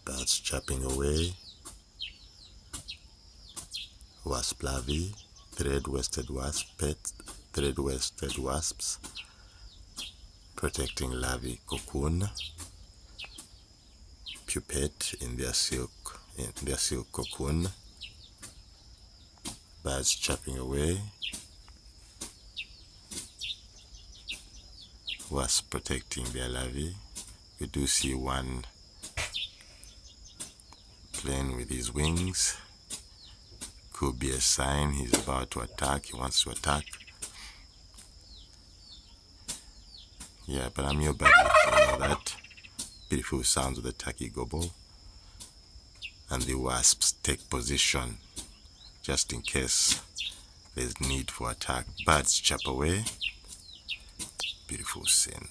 Birds chopping away. Wasp larvae, thread-waisted wasps, protecting larvae cocoon, pupate in their silk cocoon. Birds chopping away. Wasps protecting their larvae. We do see one playing with his wings. Could be a sign he's about to attack. He wants to attack. Yeah, but I'm your buddy, you know that. Beautiful sounds of the turkey gobble. And the wasps take position just in case there's need for attack. Birds chop away. Beautiful scene.